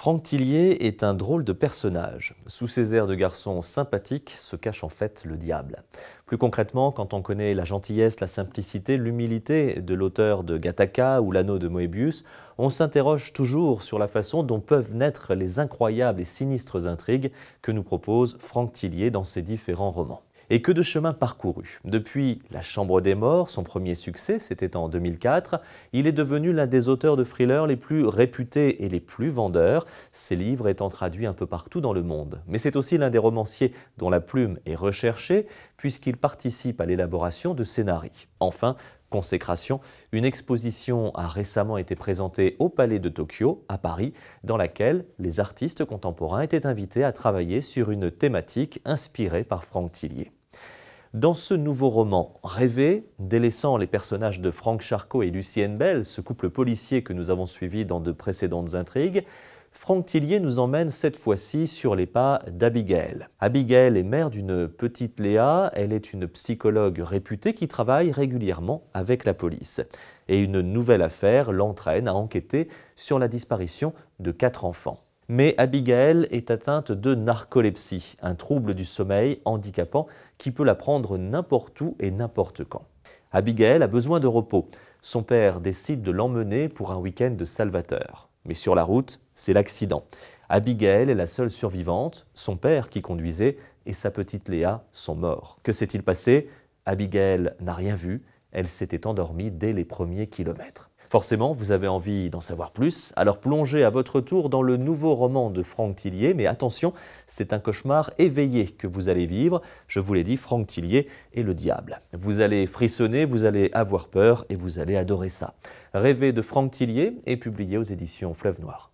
Franck Tillier est un drôle de personnage. Sous ses airs de garçon sympathique se cache en fait le diable. Plus concrètement, quand on connaît la gentillesse, la simplicité, l'humilité de l'auteur de Gattaca ou l'anneau de Moebius, on s'interroge toujours sur la façon dont peuvent naître les incroyables et sinistres intrigues que nous propose Franck Tillier dans ses différents romans. Et que de chemin parcouru. Depuis La Chambre des Morts, son premier succès, c'était en 2004, il est devenu l'un des auteurs de thrillers les plus réputés et les plus vendeurs, ses livres étant traduits un peu partout dans le monde. Mais c'est aussi l'un des romanciers dont la plume est recherchée, puisqu'il participe à l'élaboration de scénarios. Enfin, consécration, une exposition a récemment été présentée au Palais de Tokyo, à Paris, dans laquelle les artistes contemporains étaient invités à travailler sur une thématique inspirée par Franck Tillier. Dans ce nouveau roman rêvé, délaissant les personnages de Franck Charcot et Lucienne Bell, ce couple policier que nous avons suivi dans de précédentes intrigues, Franck Tillier nous emmène cette fois-ci sur les pas d'Abigail. Abigail est mère d'une petite Léa, elle est une psychologue réputée qui travaille régulièrement avec la police. Et une nouvelle affaire l'entraîne à enquêter sur la disparition de 4 enfants. Mais Abigail est atteinte de narcolepsie, un trouble du sommeil handicapant qui peut la prendre n'importe où et n'importe quand. Abigail a besoin de repos. Son père décide de l'emmener pour un week-end de Salvateur. Mais sur la route, c'est l'accident. Abigail est la seule survivante, son père qui conduisait et sa petite Léa sont morts. Que s'est-il passé? Abigail n'a rien vu, elle s'était endormie dès les premiers kilomètres. Forcément, vous avez envie d'en savoir plus, alors plongez à votre tour dans le nouveau roman de Franck Tillier, mais attention, c'est un cauchemar éveillé que vous allez vivre. Je vous l'ai dit, Franck Tillier est le diable. Vous allez frissonner, vous allez avoir peur et vous allez adorer ça. Rêver de Franck Tillier est publié aux éditions Fleuve Noir.